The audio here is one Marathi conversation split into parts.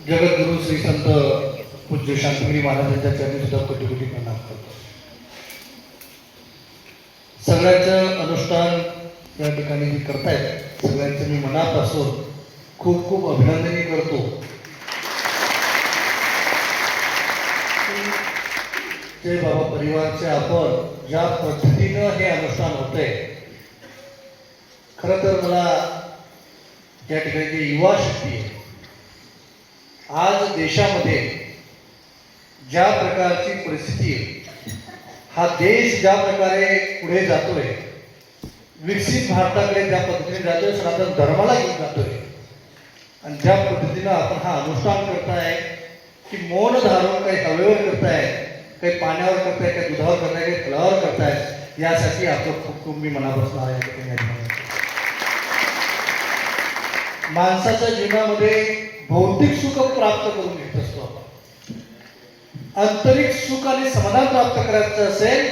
जगद्गुरु श्री संत पूज्य शांतिगिरी महाराजांच्या चरणी सुद्धा कोटी कोटी प्रणाम करतो. सगळ्यांचं अनुष्ठान या ठिकाणी मी करतायत, सगळ्यांचं मी मनापासून खूप खूप अभिनंदनही करतो. जय बाबा परिवारचे आपण ज्या पद्धतीनं हे अनुष्ठान होतंय, खरं तर मला या ठिकाणी जी युवा शक्ती आहे, आज देशामध्ये ज्या प्रकारची परिस्थिती आहे, हा देश ज्या प्रकारे पुढे जातोय, विकसित भारताकडे ज्या पद्धतीने जातोय, सनातन धर्माला घेऊन जातोय, आणि ज्या पद्धतीनं आपण हा अनुष्ठान करताय की मौन धारण काही हवेवर करताय, काही पाण्यावर करताय, काही दुधावर करताय, काही फळावर करताय, यासाठी आपलं खूप खूप मी मनापासून आहे. माणसाच्या जीवनामध्ये भौतिक सुख प्राप्त करून घेत असतो आपण, आंतरिक सुख आणि समाधान प्राप्त करायचं असेल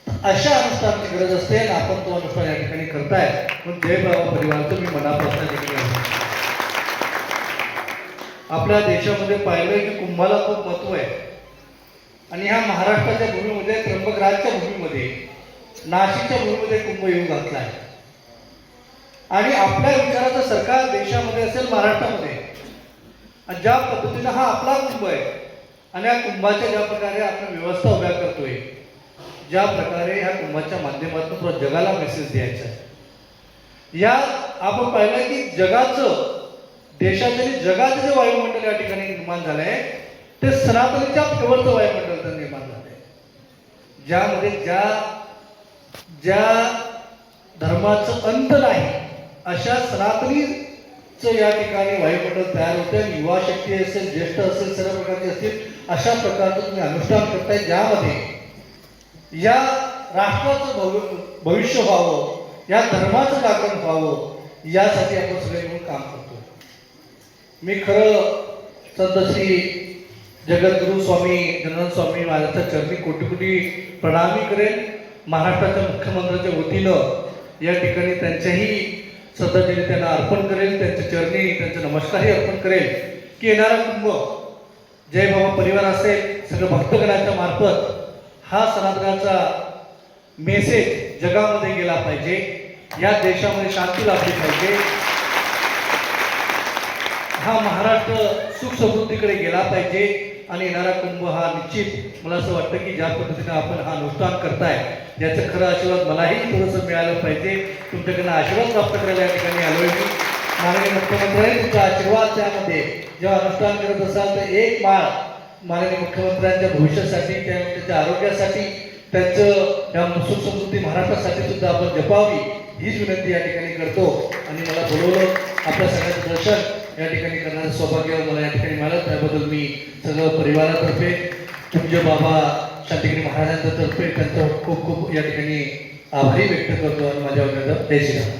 अशा अनुष्ठानाची गरज असते, आणि आपण तो अनुष्ठान या ठिकाणी करताय. पण जय बाबा परिवारचं मी मनापासून आपल्या देशामध्ये पाहिलं की कुंभाला खूप महत्व आहे, आणि ह्या महाराष्ट्राच्या भूमीमध्ये, त्र्यंबकराजच्या भूमीमध्ये, नाशिकच्या भूमीमध्ये कुंभ येऊन घातला आहे. आणि आपल्या विचाराचं सरकार देशामध्ये असेल, महाराष्ट्रामध्ये, ज्या पद्धतीनं हा आपला कुंभ आहे, आणि या कुंभाच्या ज्या प्रकारे आपण व्यवस्था उभ्या करतोय, ज्या प्रकारे ह्या कुंभाच्या माध्यमातून पुरा जगाला मेसेज द्यायचा आहे. या आपण पाहिलं की जगाचं, देशाचे जगाचं जे वायुमंडल या ठिकाणी निर्माण झालंय, ते सनातनीच्या केवळचं वायुमंडल निर्माण झालंय, ज्यामध्ये ज्या धर्माचं अंत नाही अशा सनातनीचं या ठिकाणी वायुमंडल तयार होते. आणि युवा शक्ती असेल, ज्येष्ठ असेल, सर्व प्रकारचे असतील, अशा प्रकारचं तुम्ही अनुष्ठान करताय, ज्यामध्ये या राष्ट्राचं भविष्य व्हावं, या धर्माचं जागरण व्हावं, यासाठी आपण सगळे मिळून काम करतो. मी खरं संत श्री जगद्गुरु स्वामी जनार्दन स्वामी महाराजांच्या चरणी कोटी कोटी प्रणामी करेन. महाराष्ट्राच्या मुख्यमंत्र्यांच्या वतीनं या ठिकाणी त्यांच्याही श्रद्धांजली त्यांना अर्पण करेल, त्यांच्या चरणी त्यांचे नमस्कारही अर्पण करेल की येणारा कुंभ जय बाबा परिवार असेल, सगळं भक्तगणाच्या मार्फत हा सनातनाचा मेसेज जगामध्ये गेला पाहिजे, या देशामध्ये शांती लाभली पाहिजे, हा महाराष्ट्र सुख समृद्धीकडे गेला पाहिजे. आणि येणारा कुंभ हा निश्चित, मला असं वाटतं की ज्या पद्धतीनं आपण हा अनुष्ठान करताय, याचं खरं आशीर्वाद मलाही थोडंसं मिळालं पाहिजे. तुमच्याकडनं आशीर्वाद प्राप्त करायला या ठिकाणी आलोय मी. माननीय मुख्यमंत्र्यांनी तुमचा आशीर्वाद त्यामध्ये जेव्हा अनुष्ठान करत असाल तर एक माळ माननीय मुख्यमंत्र्यांच्या भविष्यासाठी, त्यांच्या आरोग्यासाठी, त्यांचं या सुख समृद्धी महाराष्ट्रासाठी सुद्धा आपण जपावी, हीच विनंती या ठिकाणी करतो. आणि मला बोलवलं, आपल्या सगळ्यांचं दर्शन या ठिकाणी करण्याचं सौभाग्य मला या ठिकाणी मिळालं, त्याबद्दल मी सगळं परिवारातर्फे, पूज्य बाबा शांतिगिरी महाराजांच्या तर्फे त्यांचं खूप खूप या ठिकाणी आभारी व्यक्त करतो. आणि माझ्या जय श्रीराम.